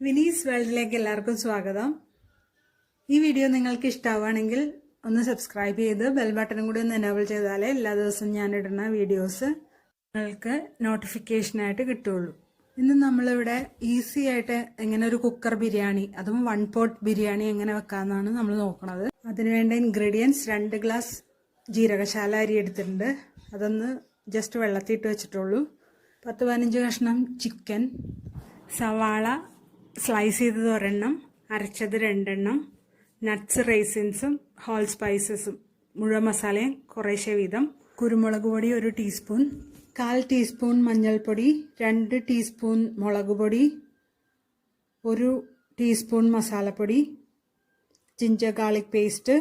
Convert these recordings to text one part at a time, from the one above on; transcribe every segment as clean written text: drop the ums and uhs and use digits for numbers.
വിനീസ് വേൾഡിലേക്ക് എല്ലാവർക്കും സ്വാഗതം. ഈ വീഡിയോ നിങ്ങൾക്ക് ഇഷ്ടമാവുകയാണെങ്കിൽ ഒന്ന് സബ്സ്ക്രൈബ് ചെയ്ത് ബെൽ ബട്ടണും കൂടി ഒന്ന് എനേബിൾ ചെയ്താലേ എല്ലാ ദിവസവും ഞാൻ ഇടുന്ന വീഡിയോസ് നിങ്ങൾക്ക് നോട്ടിഫിക്കേഷനായിട്ട് കിട്ടുള്ളൂ. ഇന്ന് നമ്മളിവിടെ ഈസി ആയിട്ട് എങ്ങനെ ഒരു കുക്കർ ബിരിയാണി, അതും 1 പോട്ട് ബിരിയാണി എങ്ങനെ വെക്കാമെന്നാണ് നമ്മൾ നോക്കുന്നത്. അതിനുവേണ്ട ഇൻഗ്രീഡിയൻസ് 2 ഗ്ലാസ് ജീരകശാല അരി എടുത്തിട്ടുണ്ട്. അതൊന്ന് ജസ്റ്റ് വെള്ളത്തിയിട്ട് വെച്ചിട്ടുള്ളൂ. 10-15 കഷ്ണം ചിക്കൻ, സവാള സ്ലൈസ് ചെയ്തത് ഒരെണ്ണം, അരച്ചത് 2 എണ്ണം, നട്ട്സ്, റൈസിൻസും ഹോൾ സ്പൈസസും മുഴുവൻ മസാലയും കുറേശ്ശെ വീതം, കുരുമുളക് പൊടി 1 ടീസ്പൂൺ, 1/4 ടീസ്പൂൺ മഞ്ഞൾപ്പൊടി, 2 ടീസ്പൂൺ മുളക് പൊടി, 1 ടീസ്പൂൺ മസാലപ്പൊടി, ജിഞ്ചർ ഗാർലിക് പേസ്റ്റ്,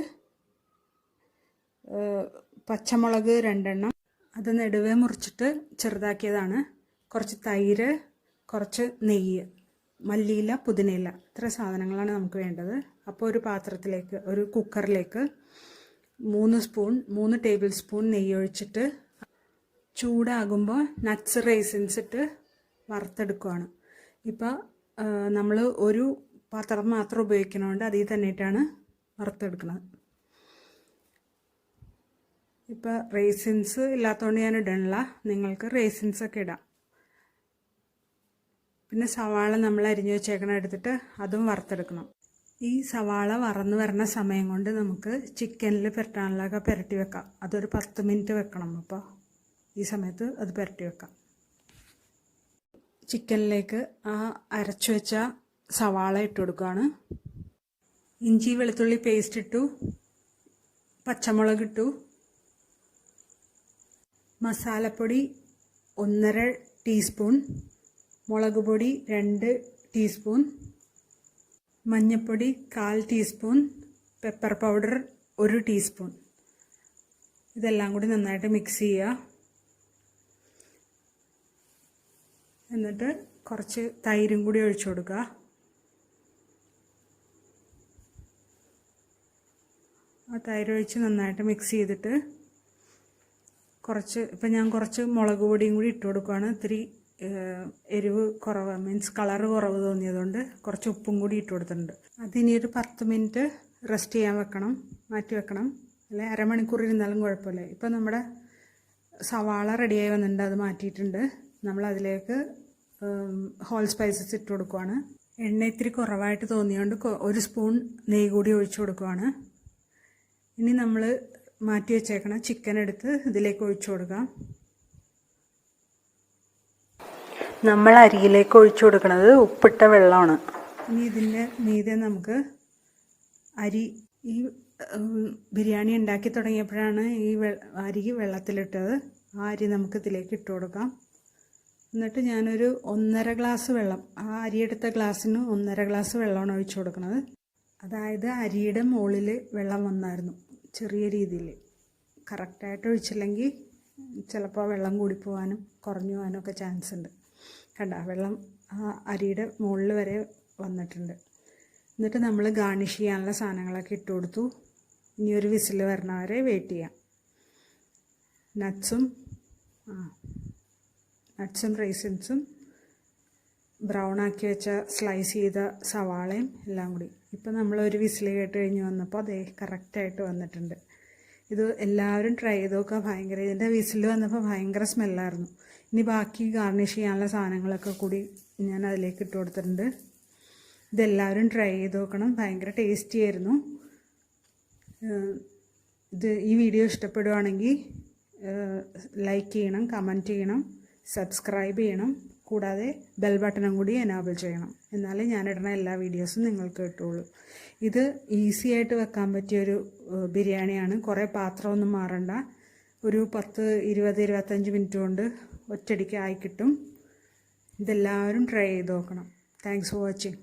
പച്ചമുളക് 2 എണ്ണം, അത് നെടുവേ മുറിച്ചിട്ട് ചെറുതാക്കിയതാണ്, കുറച്ച് തൈര്, കുറച്ച് നെയ്യ്, മല്ലിയില, പുതിനയില, ഇത്ര സാധനങ്ങളാണ് നമുക്ക് വേണ്ടത്. അപ്പോൾ ഒരു പാത്രത്തിലേക്ക്, ഒരു കുക്കറിലേക്ക് 3 ടേബിൾ സ്പൂൺ നെയ്യ് ഒഴിച്ചിട്ട് ചൂടാകുമ്പോൾ നട്ട്സ്, റൈസിൻസ് ഇട്ട് വറുത്തെടുക്കുകയാണ്. ഇപ്പോൾ നമ്മൾ ഒരു പാത്രം മാത്രം ഉപയോഗിക്കുന്നതുകൊണ്ട് അതിൽ തന്നെയിട്ടാണ് വറുത്തെടുക്കുന്നത്. ഇപ്പോൾ റൈസിൻസ് ഇല്ലാത്തതുകൊണ്ട് ഞാൻ ഇടണില്ല, നിങ്ങൾക്ക് റൈസിൻസൊക്കെ ഇടാം. പിന്നെ സവാള നമ്മൾ അരിഞ്ഞു വെച്ചേക്കണം എടുത്തിട്ട് അതും വറുത്തെടുക്കണം. ഈ സവാള വറന്ന് വരുന്ന സമയം കൊണ്ട് നമുക്ക് ചിക്കനിൽ പുരട്ടാനുള്ളതൊക്കെ പുരട്ടി വെക്കാം. അതൊരു 10 മിനിറ്റ് വെക്കണം. അപ്പോൾ ഈ സമയത്ത് അത് പുരട്ടി വെക്കാം. ചിക്കനിലേക്ക് ആ അരച്ചു വെച്ച സവാള ഇട്ട് കൊടുക്കുകയാണ്. ഇഞ്ചി വെളുത്തുള്ളി പേസ്റ്റ് ഇട്ടു, പച്ചമുളക് ഇട്ടു, മസാലപ്പൊടി 1.5 ടീസ്പൂൺ, മുളക് പൊടി 2 ടീസ്പൂൺ, മഞ്ഞൾപ്പൊടി 1/4 ടീസ്പൂൺ, പെപ്പർ പൗഡർ 1 ടീസ്പൂൺ. ഇതെല്ലാം കൂടി നന്നായിട്ട് മിക്സ് ചെയ്യുക. എന്നിട്ട് കുറച്ച് തൈരും കൂടി ഒഴിച്ചു കൊടുക്കുക. ആ തൈര് ഒഴിച്ച് നന്നായിട്ട് മിക്സ് ചെയ്തിട്ട് ഞാൻ കുറച്ച് മുളക് പൊടിയും കൂടി ഇട്ട് കൊടുക്കുകയാണ്. ഇത്തിരി എരിവ് കുറവ്, മീൻസ് കളറ് കുറവ് തോന്നിയതുകൊണ്ട് കുറച്ച് ഉപ്പും കൂടി ഇട്ട് കൊടുത്തിട്ടുണ്ട്. അതിനി ഒരു 10 മിനിറ്റ് റെസ്റ്റ് ചെയ്യാൻ വെക്കണം, മാറ്റി വെക്കണം. അല്ലെ അരമണിക്കൂർ ഇരുന്നാലും കുഴപ്പമില്ല. ഇപ്പോൾ നമ്മുടെ സവാള റെഡിയായി വന്നിട്ടുണ്ട്, അത് മാറ്റിയിട്ടുണ്ട്. നമ്മൾ അതിലേക്ക് ഹോൾ സ്പൈസസ് ഇട്ട് കൊടുക്കുവാണ്. എണ്ണ ഇത്തിരി കുറവായിട്ട് തോന്നിയതുകൊണ്ട് 1 സ്പൂൺ നെയ്യ് കൂടി ഒഴിച്ചു കൊടുക്കുവാണ്. ഇനി നമ്മൾ മാറ്റി വെച്ചേക്കണം ചിക്കൻ എടുത്ത് ഇതിലേക്ക് ഒഴിച്ചു കൊടുക്കാം. നമ്മൾ അരിയിലേക്ക് ഒഴിച്ചു കൊടുക്കുന്നത് ഉപ്പിട്ട വെള്ളമാണ്. ഇനി ഇതിൻ്റെ മീതെ നമുക്ക് ഈ ബിരിയാണി ഉണ്ടാക്കി തുടങ്ങിയപ്പോഴാണ് ഈ അരി വെള്ളത്തിലിട്ടത്. ആ അരി നമുക്ക് ഇതിലേക്ക് ഇട്ട് കൊടുക്കാം. എന്നിട്ട് ഞാനൊരു 1.5 ഗ്ലാസ് വെള്ളം, ആ അരിയെടുത്ത ഗ്ലാസ്സിന് 1.5 ഗ്ലാസ് വെള്ളമാണ് ഒഴിച്ചു കൊടുക്കുന്നത്. അതായത് അരിയുടെ മുകളിൽ വെള്ളം വന്നായിരുന്നു, ചെറിയ രീതിയിൽ. കറക്റ്റായിട്ട് ഒഴിച്ചില്ലെങ്കിൽ ചിലപ്പോൾ വെള്ളം കൂടിപ്പോവാനും കുറഞ്ഞു പോകാനും ഒക്കെ ചാൻസ് ഉണ്ട്. കണ്ട, വെള്ളം ആ അരിയുടെ മുകളിൽ വരെ വന്നിട്ടുണ്ട്. എന്നിട്ട് നമ്മൾ ഗാർണിഷ് ചെയ്യാനുള്ള സാധനങ്ങളൊക്കെ ഇട്ട് കൊടുത്തു. ഇനി ഒരു വിസിൽ വരണ വരെ വെയിറ്റ് ചെയ്യാം. നട്ട്സും റൈസിൻസും, ബ്രൗൺ ആക്കി വെച്ച സ്ലൈസ് ചെയ്ത സവാളയും എല്ലാം കൂടി. ഇപ്പം നമ്മളൊരു വിസിൽ കേട്ട് കഴിഞ്ഞ് വന്നപ്പോൾ അതേ കറക്റ്റായിട്ട് വന്നിട്ടുണ്ട്. ഇത് എല്ലാവരും ട്രൈ ചെയ്ത് നോക്കുക. ഇതിൻ്റെ വിസിൽ വന്നപ്പോൾ ഭയങ്കര സ്മെല്ലായിരുന്നു. ഇനി ബാക്കി ഗാർണിഷ് ചെയ്യാനുള്ള സാധനങ്ങളൊക്കെ കൂടി ഞാൻ അതിലേക്ക് ഇട്ട് കൊടുത്തിട്ടുണ്ട്. ഇതെല്ലാവരും ട്രൈ ചെയ്ത് നോക്കണം, ഭയങ്കര ടേസ്റ്റി ആയിരുന്നു. ഈ വീഡിയോ ഇഷ്ടപ്പെടുവാണെങ്കിൽ ലൈക്ക് ചെയ്യണം, കമൻറ്റ് ചെയ്യണം, സബ്സ്ക്രൈബ് ചെയ്യണം. കൂടാതെ ബെൽ ബട്ടണും കൂടി എനാബിൾ ചെയ്യണം. എന്നാലേ ഞാനിടുന്ന എല്ലാ വീഡിയോസും നിങ്ങൾക്ക് കിട്ടുള്ളൂ. ഇത് ഈസി ആയിട്ട് വെക്കാൻ പറ്റിയൊരു ബിരിയാണിയാണ്. കുറേ പാത്രമൊന്നും മാറണ്ട. ഒരു 10-20-25 മിനിറ്റ് കൊണ്ട് ഒറ്റയടിക്ക് ആയി കിട്ടും. ഇതെല്ലാവരും ട്രൈ ചെയ്ത് നോക്കണം. Thanks for watching.